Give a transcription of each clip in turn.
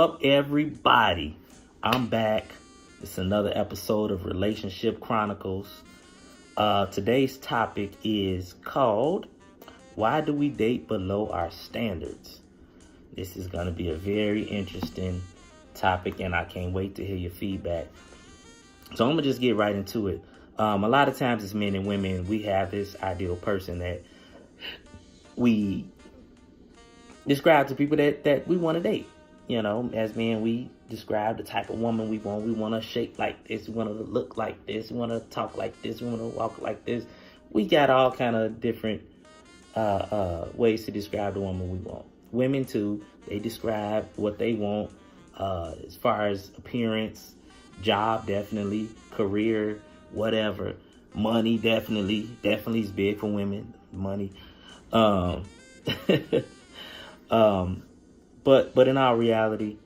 up, everybody? I'm back. It's another episode of Relationship Chronicles. Today's topic is called, Why Do We Date Below Our Standards? This is going to be a very interesting topic, and I can't wait to hear your feedback. So I'm going to just get right into it. A lot of times as men and women, we have this ideal person that we describe to people that we want to date. You know, as men, we describe the type of woman we want. We want to shape like this. We want to look like this. We want to talk like this. We want to walk like this. We got all kind of different ways to describe the woman we want. Women, too, they describe what they want as far as appearance, job, definitely, career, whatever. Money, definitely is big for women. Money. But in our reality,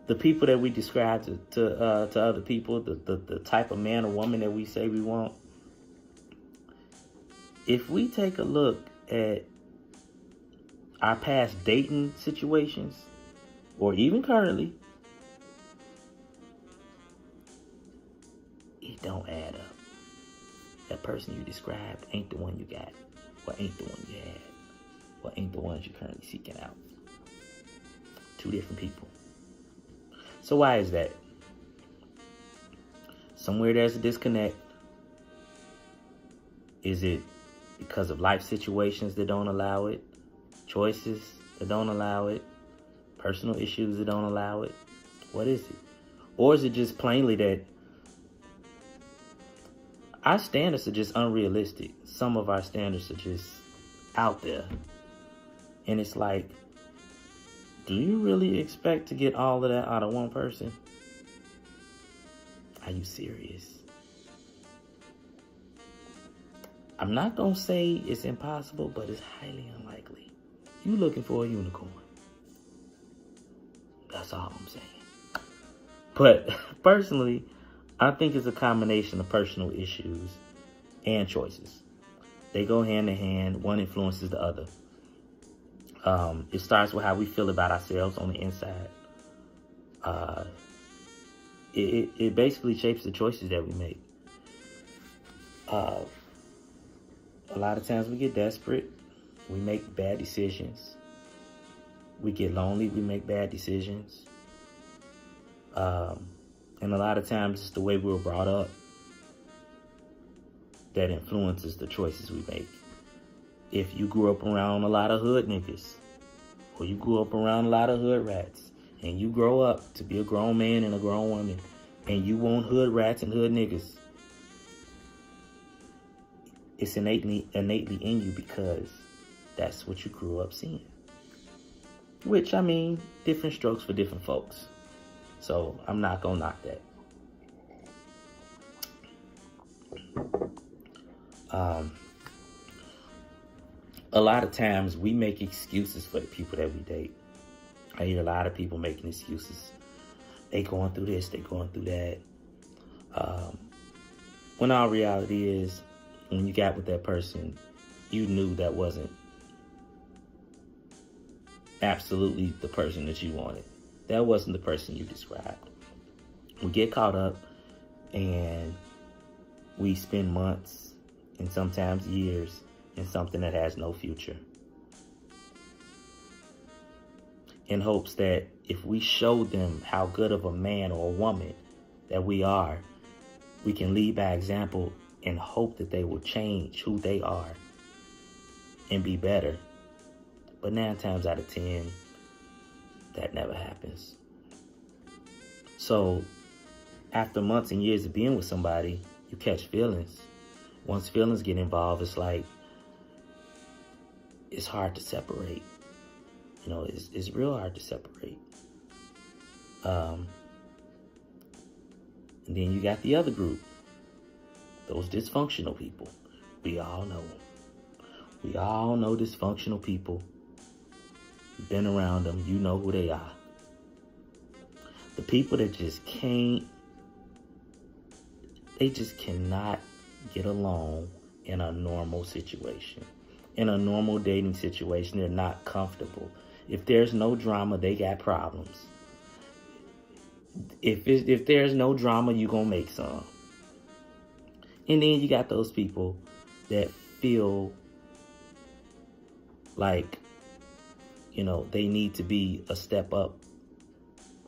the people that we describe to other people, the type of man or woman that we say we want, if we take a look at our past dating situations, or even currently, it don't add up. That person you described ain't the one you got, or ain't the one you had, or ain't the ones you're currently seeking out. Two different people. So why is that? Somewhere there's a disconnect. Is it because of life situations that don't allow it? Choices that don't allow it? Personal issues that don't allow it? What is it? Or is it just plainly that our standards are just unrealistic? Some of our standards are just out there. And it's like, do you really expect to get all of that out of one person? Are you serious? I'm not going to say it's impossible, but it's highly unlikely. You looking for a unicorn. That's all I'm saying. But personally, I think it's a combination of personal issues and choices. They go hand in hand. One influences the other. It starts with how we feel about ourselves on the inside. It basically shapes the choices that we make. A lot of times we get desperate. We make bad decisions. We get lonely. We make bad decisions. And a lot of times it's the way we were brought up that influences the choices we make. If you grew up around a lot of hood niggas, or you grew up around a lot of hood rats, and you grow up to be a grown man and a grown woman, and you want hood rats and hood niggas, it's innately in you because that's what you grew up seeing. Which, I mean, different strokes for different folks. So I'm not gonna knock that. A lot of times we make excuses for the people that we date. I hear a lot of people making excuses. They going through this, they going through that. When our reality is, when you got with that person, you knew that wasn't absolutely the person that you wanted. That wasn't the person you described. We get caught up and we spend months and sometimes years in something that has no future, in hopes that if we show them how good of a man or a woman that we are, we can lead by example and hope that they will change who they are and be better. But 9 times out of 10, that never happens. So after months and years of being with somebody, you catch feelings. Once feelings get involved, it's like, it's hard to separate. You know, it's real hard to separate. And then you got the other group, those dysfunctional people. We all know them. We all know dysfunctional people. You've been around them. You know who they are. The people that just can't, they just cannot get along in a normal situation. In a normal dating situation, they're not comfortable. If there's no drama, they got problems. If there's no drama, you gonna make some. And then you got those people that feel like, they need to be a step up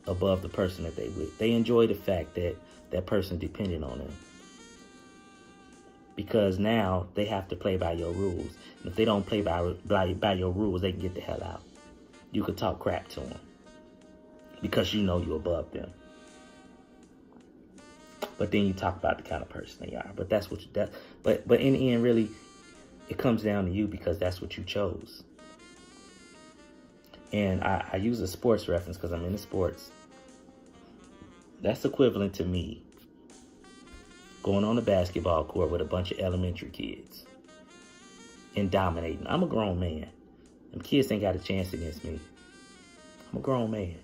above the person that they with. They enjoy the fact that that person depending on them. Because now they have to play by your rules. And if they don't play by your rules, they can get the hell out. You could talk crap to them because you're above them. But then you talk about the kind of person they are. But that's what but in the end, really, it comes down to you because that's what you chose. And I use a sports reference because I'm into sports. That's equivalent to me going on the basketball court with a bunch of elementary kids and dominating. I'm a grown man. Them kids ain't got a chance against me. I'm a grown man.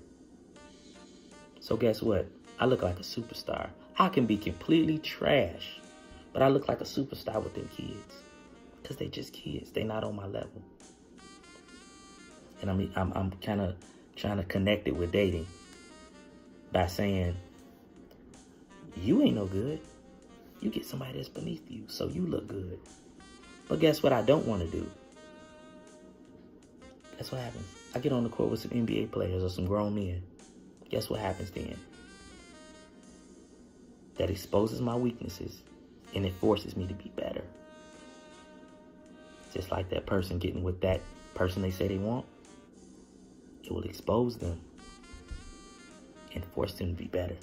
So guess what? I look like a superstar. I can be completely trash, but I look like a superstar with them kids because they just kids. They not on my level. And I'm kind of trying to connect it with dating by saying, you ain't no good. You get somebody that's beneath you, so you look good. But guess what I don't want to do? Guess what happens? I get on the court with some NBA players or some grown men. Guess what happens then? That exposes my weaknesses and it forces me to be better. Just like that person getting with that person they say they want. It will expose them and force them to be better.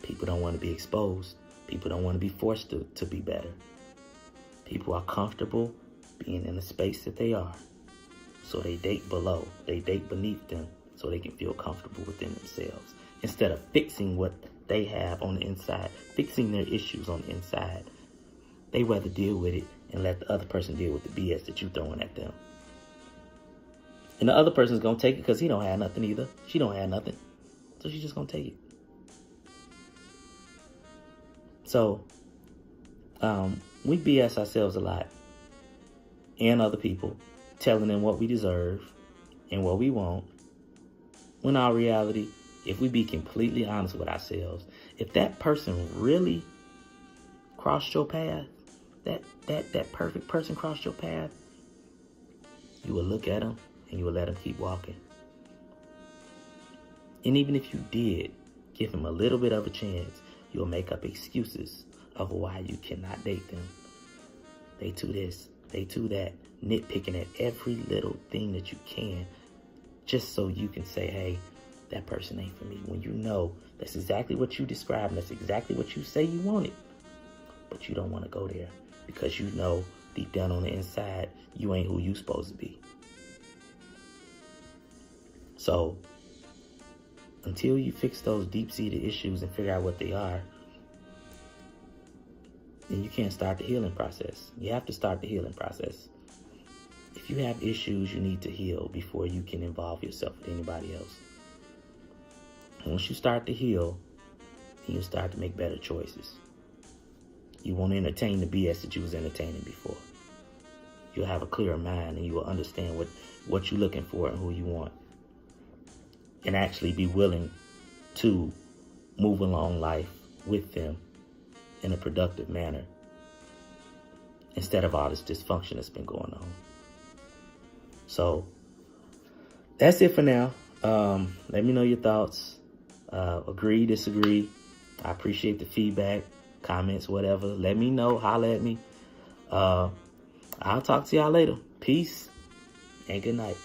People don't want to be exposed. People don't want to be forced to be better. People are comfortable being in the space that they are. So they date below. They date beneath them so they can feel comfortable within themselves. Instead of fixing what they have on the inside, fixing their issues on the inside, they rather deal with it and let the other person deal with the BS that you're throwing at them. And the other person's going to take it because he don't have nothing either. She don't have nothing. So she's just going to take it. So, we BS ourselves a lot. And other people. Telling them what we deserve and what we want. When our reality, if we be completely honest with ourselves, if that person really crossed your path, that perfect person crossed your path, you will look at them and you will let them keep walking. And even if you did give them a little bit of a chance, you'll make up excuses of why you cannot date them. They do this, they do that, nitpicking at every little thing that you can, just so you can say, hey, that person ain't for me. When you know that's exactly what you described, and that's exactly what you say you wanted, but you don't want to go there because you know deep down on the inside, you ain't who you supposed to be. So, until you fix those deep-seated issues and figure out what they are, then you can't start the healing process. You have to start the healing process. If you have issues, you need to heal before you can involve yourself with anybody else. And once you start to heal, then you start to make better choices. You won't entertain the BS that you was entertaining before. You'll have a clearer mind and you will understand what you're looking for and who you want. And actually be willing to move along life with them in a productive manner instead of all this dysfunction that's been going on. So that's it for now. Let me know your thoughts. Agree, disagree. I appreciate the feedback, comments, whatever. Let me know. Holla at me. I'll talk to y'all later. Peace and good night.